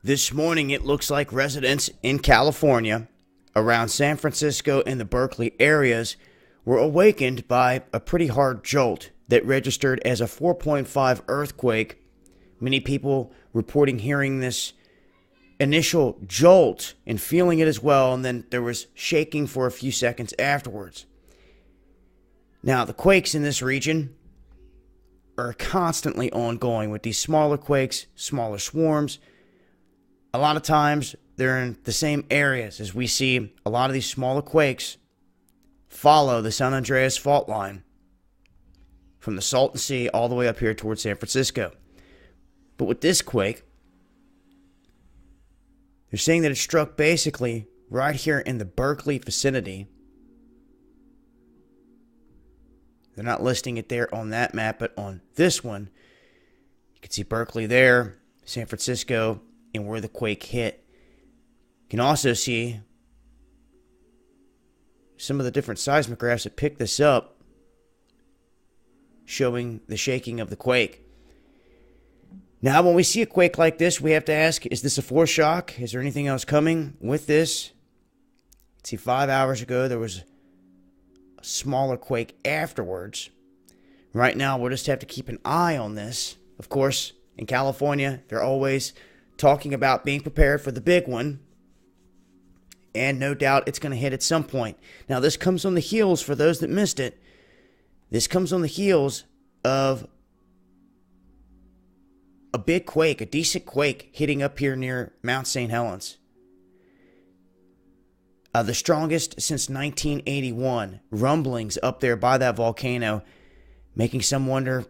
This morning, it looks like residents in California, around San Francisco and the Berkeley areas, were awakened by a pretty hard jolt that registered as a 4.5 earthquake. Many people reporting hearing this initial jolt and feeling it as well, and then there was shaking for a few seconds afterwards. Now, the quakes in this region are constantly ongoing with these smaller quakes, smaller swarms. A lot of times, they're in the same areas as we see a lot of these smaller quakes follow the San Andreas fault line from the Salton Sea all the way up here towards San Francisco. But with this quake, they're saying that it struck basically right here in the Berkeley vicinity. They're not listing it there on that map, but on this one, you can see Berkeley there, San Francisco, and where the quake hit. You can also see some of the different seismographs that pick this up, showing the shaking of the quake. Now, when we see a quake like this, we have to ask, is this a foreshock? Is there anything else coming with this? See, 5 hours ago, there was a smaller quake afterwards. Right now, we'll just have to keep an eye on this. Of course, in California, they're always talking about being prepared for the big one. And no doubt it's going to hit at some point. Now, this comes on the heels, for those that missed it, this comes on the heels of a big quake, a decent quake, hitting up here near Mount St. Helens. The strongest since 1981. Rumblings up there by that volcano, making some wonder,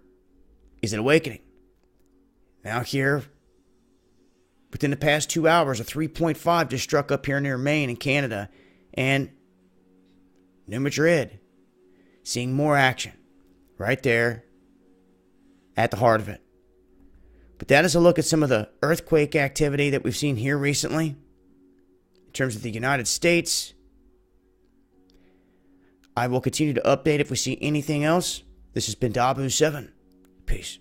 is it awakening? Now here, within the past 2 hours, a 3.5 just struck up here near Maine and Canada. And New Madrid, seeing more action right there at the heart of it. But that is a look at some of the earthquake activity that we've seen here recently. In terms of the United States, I will continue to update if we see anything else. This has been Dabu7. Peace.